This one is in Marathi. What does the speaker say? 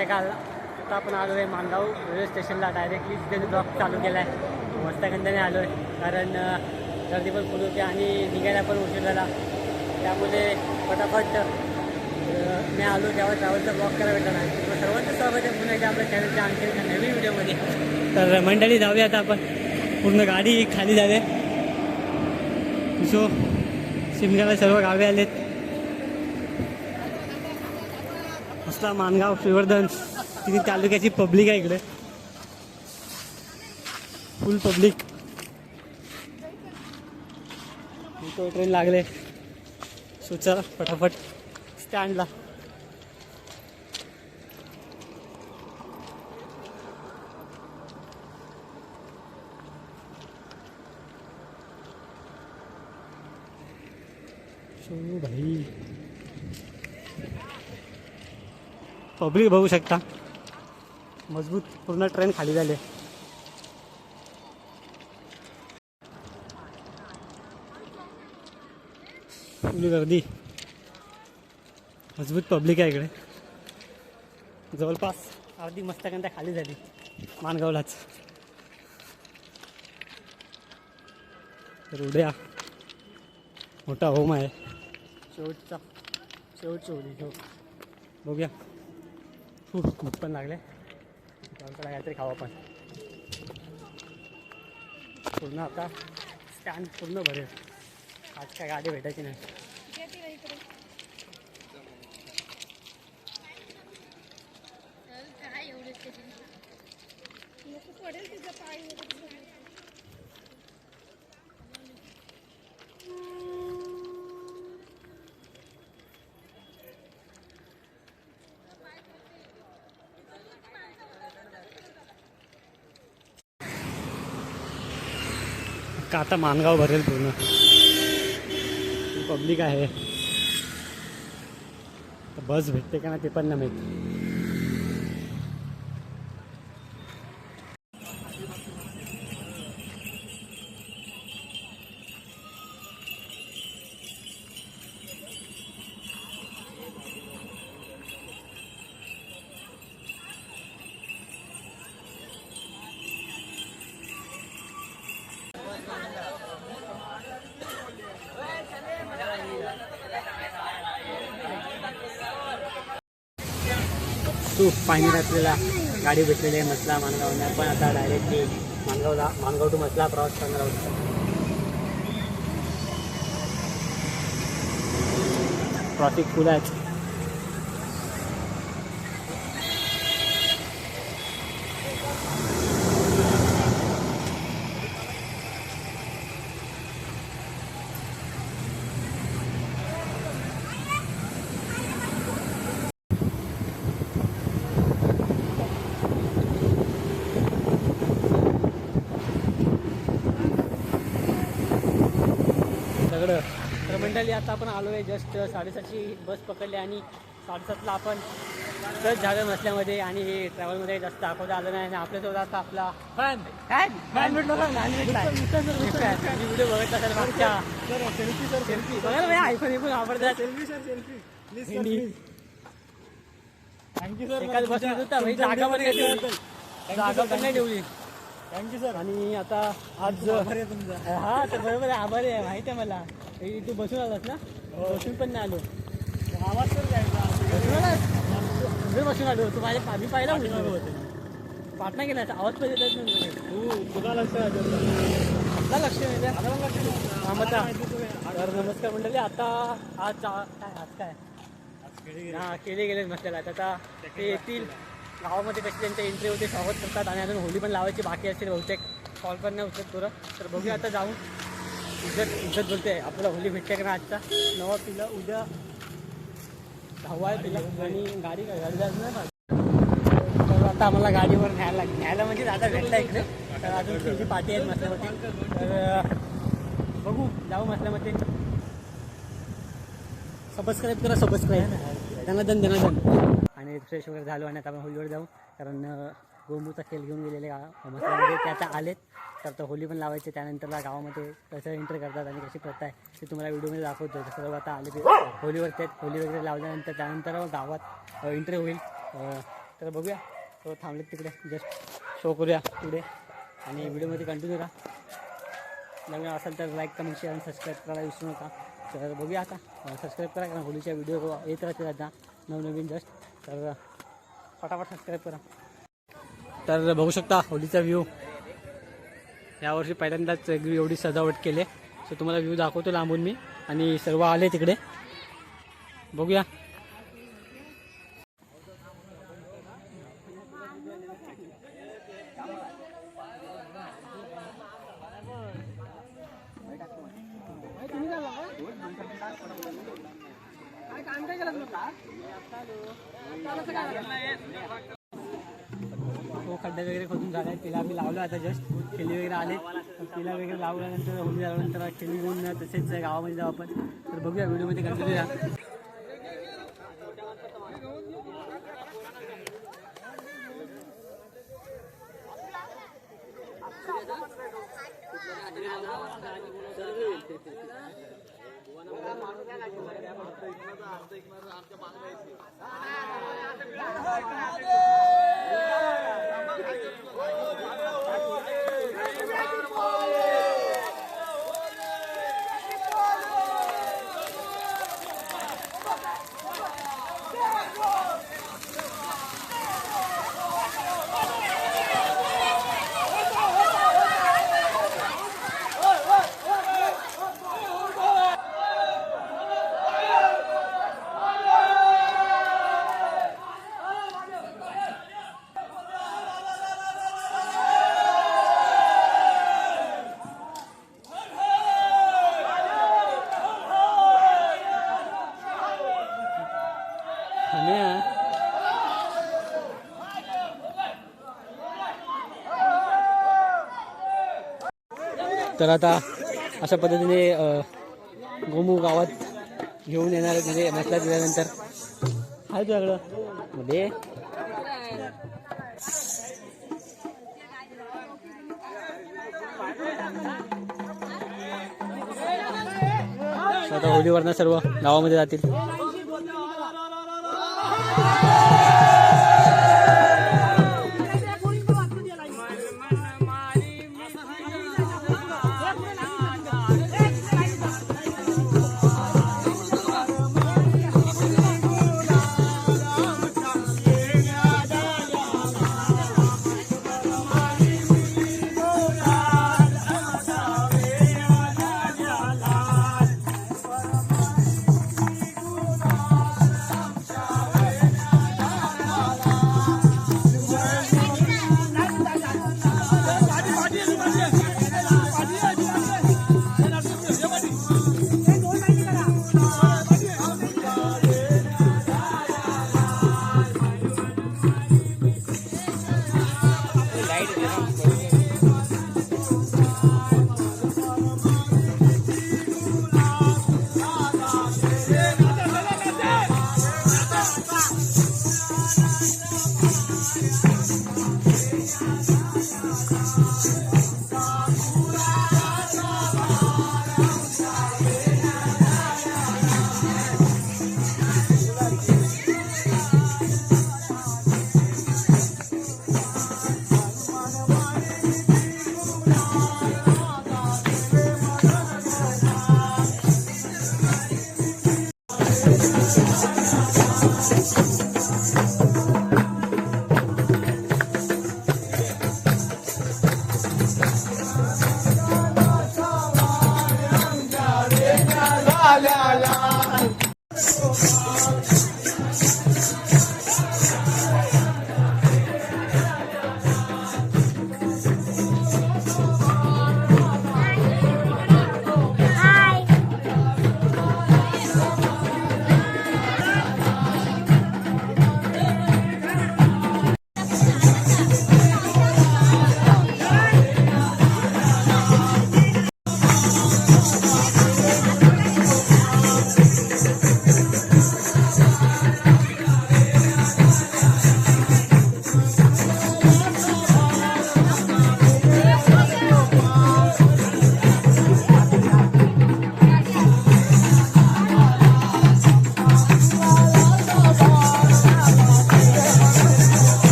संध्याकाळ. आता आपण आलो आहे माणगाव रेल्वे स्टेशनला. डायरेक्टली तिथे ब्लॉक चालू केला आहे. मस्तगंधाने आलो आहे कारण गर्दी पण फुल होती आणि निघायला पण उशीर झाला. त्यामुळे पटापट मी आलो तेव्हा ट्रॅव्हलचा ब्लॉक करायला भेटला नाही. सर्वांचं स्वागत आहे पुन्हा एकदा आपल्या चॅनलच्या आणखी एका नवीन व्हिडिओमध्ये. तर मंडळी जाऊया आता आपण. पूर्ण गाडी खाली झाली. सो शिमग्याला सर्व गावे आलेत. मस्ता माणगाव श्रीवर्धन तिथे तालुक्याची पब्लिक आहे इकडे. फुल पब्लिक. तो ट्रेन लागले. सो चला फटाफट स्टँडला. भाई पब्लिक बघू शकता. मजबूत पूर्ण ट्रेन खाली झाले. फुल गर्दी. मजबूत पब्लिक आहे इकडे. जवळपास अर्धी मस्तकांता खाली झाली माणगावलाच. तर उद्या मोठा होम आहे. शेवटची होली हो. बघूया. खूप भूक पण लागले. त्याला काहीतरी खावा पण. पूर्ण आता स्टँड पूर्ण भरेल. आज काय गाडी भेटायची नाही. का आता माणगाव भरेल पूर्ण. पब्लिक आहे. बस भेटते का नाही ते पण नाही माहिती. खूप फायनल असलेला गाडी भेटलेली आहे मसला माणगावने. आपण आता डायरेक्टली माणगाव टू मसला प्रवास करणार आहोत. ट्रॉफिक फुल आहे. तर मंडळी आता आपण आलो आहे. जस्ट 7:30ची बस पकडली आणि 7:30ला आपण टच झालं नसल्यामध्ये आणि ट्रॅव्हलमध्ये जास्त दाखवता आलं नाही. आणि आपल्यासोबत आता आपला फॅन भेटलो का. व्हिडिओ बघत असेल मागच्या. सेल्फी बघा आयफोन पण वापरतात. Thank you sir. एकाच बसमध्ये होता भाई. जागा पण नाही ठेवली. Thank you sir. आणि आता आज हा तर बरोबर आहे. आभारी आहे माहिती आहे मला. तू बसून आलास ना. बसून पण नाही आलो. आवाज तर बसून आलो. तू माझ्या मी पाहिला पाटणा गेला. आवाज पण येत नाही. तुला लक्ष आपला लक्ष तर नमस्कार मंडळी. आता आज काय हां केले गेले नसलेला. आता ते येतील गावामध्ये कशी त्यांच्या एंट्री होते स्वागत करतात. आणि अजून होली पण लावायची बाकी असतील बहुतेक. कॉल पण नाही उचलत पुरं. तर बघूया आता जाऊन. इज्जत बोलते आपल्याला होली भेटते का ना. आजचा नवा पिला उद्या हवा आहे तिला. आणि गाडी जायचं नाही. तर आता आम्हाला गाडीवर न्यायला म्हणजे दादा भेटला इकडे. तर अजून तिची पार्टी आहेत मसल्यामध्ये. तर बघू जाऊ मसल्यामध्ये. सबस्क्राईब करा. त्यांना दन. आणि फ्रेश वगैरे झालो आणि आता आपण होलीवर जाऊ. कारण गोंबूचा खेळ घेऊन गेलेले मसल्यामध्ये ते आता आलेत. तर होली पण लावायचे. त्यानंतरला गावामध्ये कसं एंटर करतात आणि कशी प्रथा आहे ते तुम्हाला व्हिडिओमध्ये दाखवतो. सर्व आता आले ते होलीवर ते होली वगैरे लावल्यानंतर त्यानंतर गावात एंट्री होईल. तर बघूया तो थांबलेत तिकडे, जस्ट शो करूया पुढे आणि व्हिडिओमध्ये कंटिन्यू राहा. नवीन असेल तर लाईक कमेंट शेअर आणि सबस्क्राईब करायला विसरू नका. तर बघूया आता सबस्क्राईब करा, कारण होलीच्या व्हिडिओ येत राहते आता नवनवीन जस्ट. तर फटाफट सबस्क्राईब करा. तर बघू शकता होलीचा व्ह्यू. यावर्षी पहिल्यांदाच एवढी सजावट केली, सो तुम्हाला व्ह्यू दाखवतो लांबून मी. आणि सर्व आले तिकडे, बघूया. तो खड्डे वगैरे खोदून झाला आहे, तिला आम्ही लावलो आता जस्ट. खेळी वगैरे आले, तिला वगैरे लावल्यानंतर होली झाल्यानंतर खेळी घेऊन तसेच गावामध्ये जाऊ आपण. तर बघूया व्हिडिओमध्ये कंटिन्यू राहा. तर आता अशा पद्धतीने गोमू गावात घेऊन येणार आहेत, म्हणजे मसला दिल्यानंतर. आहे तुझ्याकडं मध्ये आता होलीवरनं सर्व गावामध्ये जातील.